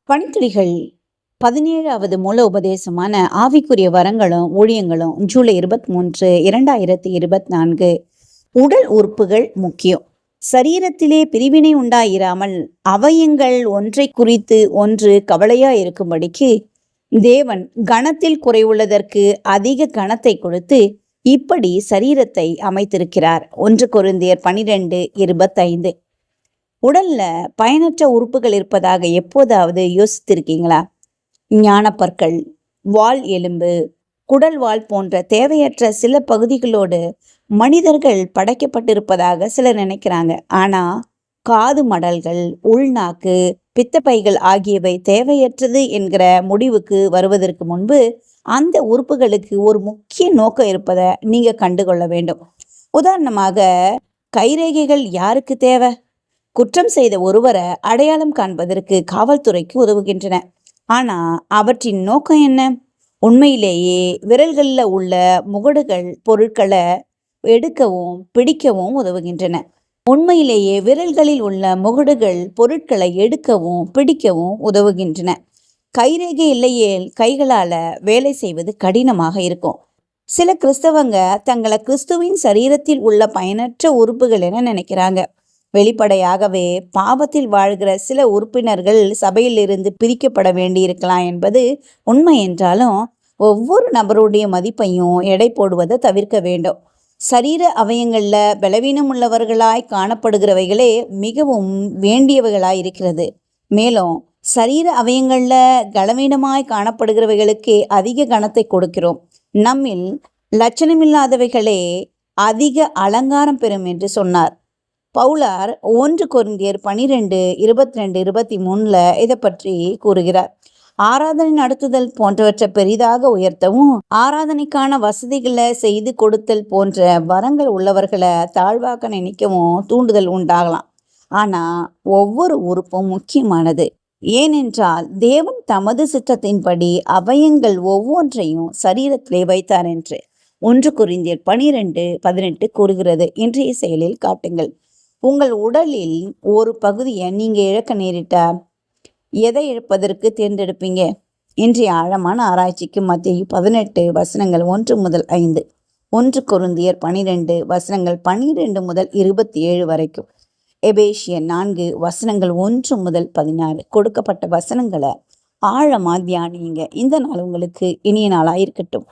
பணித்துளிகள் 17வது மூல உபதேசமான ஆவிக்குரிய வரங்களும் ஊழியங்களும் ஜூலை 23, 2024. உடல் உறுப்புகள் முக்கியம். சரீரத்திலே பிரிவினை உண்டாயிராமல் அவயங்கள் ஒன்றை குறித்து ஒன்று கவலையாயிருக்கும்படிக்கு தேவன் கணத்தில் குறைவுள்ளதற்கு அதிக கணத்தை கொடுத்து இப்படி சரீரத்தை அமைத்திருக்கிறார். 1 கொரிந்தியர் 12:25. உடல்ல பயனற்ற உறுப்புகள் இருப்பதாக எப்போதாவது யோசித்திருக்கீங்களா? ஞானப்பற்கள், வால் எலும்பு, குடல் வால் போன்ற தேவையற்ற சில பகுதிகளோடு மனிதர்கள் படைக்கப்பட்டிருப்பதாக சிலர் நினைக்கிறாங்க. ஆனா காது மடல்கள், உள்நாக்கு, பித்தப்பைகள் ஆகியவை தேவையற்றது என்கிற முடிவுக்கு வருவதற்கு முன்பு அந்த உறுப்புகளுக்கு ஒரு முக்கிய நோக்கம் இருப்பதை நீங்க கண்டுகொள்ள வேண்டும். உதாரணமாக, கைரேகைகள் யாருக்கு தேவை? குற்றம் செய்த ஒருவரை அடையாளம் காண்பதற்கு காவல்துறைக்கு உதவுகின்றன. ஆனா அவற்றின் நோக்கம் என்ன? உண்மையிலேயே விரல்களில் உள்ள முகடுகள் பொருட்களை எடுக்கவும் பிடிக்கவும் உதவுகின்றன. உண்மையிலேயே விரல்களில் உள்ள முகடுகள் பொருட்களை எடுக்கவும் பிடிக்கவும் உதவுகின்றன. கைரேகை இல்லையேல் கைகளால வேலை செய்வது கடினமாக இருக்கும். சில கிறிஸ்தவங்க தங்களை கிறிஸ்துவின் சரீரத்தில் உள்ள பயனற்ற உறுப்புகள் என நினைக்கிறாங்க. வெளிப்படையாகவே பாவத்தில் வாழ்கிற சில உறுப்பினர்கள் சபையிலிருந்து பிரிக்கப்பட வேண்டியிருக்கலாம் என்பது உண்மை என்றாலும் ஒவ்வொரு நபருடைய மதிப்பையும் எடை போடுவதை தவிர்க்க வேண்டும். சரீர அவயங்கள்ல பலவீனம் உள்ளவர்களாய் காணப்படுகிறவைகளே மிகவும் வேண்டியவைகளாய் இருக்கிறது. மேலும் சரீர அவயங்கள்ல கலவீனமாய் காணப்படுகிறவைகளுக்கே அதிக கனத்தை கொடுக்கிறோம். நம்மில் லட்சணமில்லாதவைகளே அதிக அலங்காரம் பெறும் என்று சொன்னார் பவுலார். 1 கொரிந்தியர் 12, 22, 23 இதை பற்றி கூறுகிறார். ஆராதனை நடத்துதல் போன்றவற்றை பெரிதாக உயர்த்தவும், ஆராதனைக்கான வசதிகளை செய்து கொடுத்தல் போன்ற வரங்கள் உள்ளவர்களை தாழ்வாக்க நினைக்கவும் தூண்டுதல் உண்டாகலாம். ஆனா ஒவ்வொரு உறுப்பும் முக்கியமானது. ஏனென்றால் தேவன் தமது சித்தத்தின்படி அவயங்கள் ஒவ்வொன்றையும் சரீரத்திலே வைத்தார் என்று 1 கொரிந்தியர் 12:18 கூறுகிறது. இன்றைய செயலில் காட்டுங்கள். உங்கள் உடலில் ஒரு பகுதியை நீங்க இழக்க நேரிட்டா எதை இழப்பதற்கு தேர்ந்தெடுப்பீங்க? இன்றைய ஆழமான ஆராய்ச்சிக்கு மத்தேயு 18 வசனங்கள் 1 முதல் 5, 1 கொரிந்தியர் 12 வசனங்கள் 12 முதல் 27 வரைக்கும், எபேசியர் 4 வசனங்கள் 1 முதல் 16 கொடுக்கப்பட்ட வசனங்களை ஆழமா தியானியுங்க. இந்த நாள் உங்களுக்கு இனிய நாளாயிருக்கட்டும்.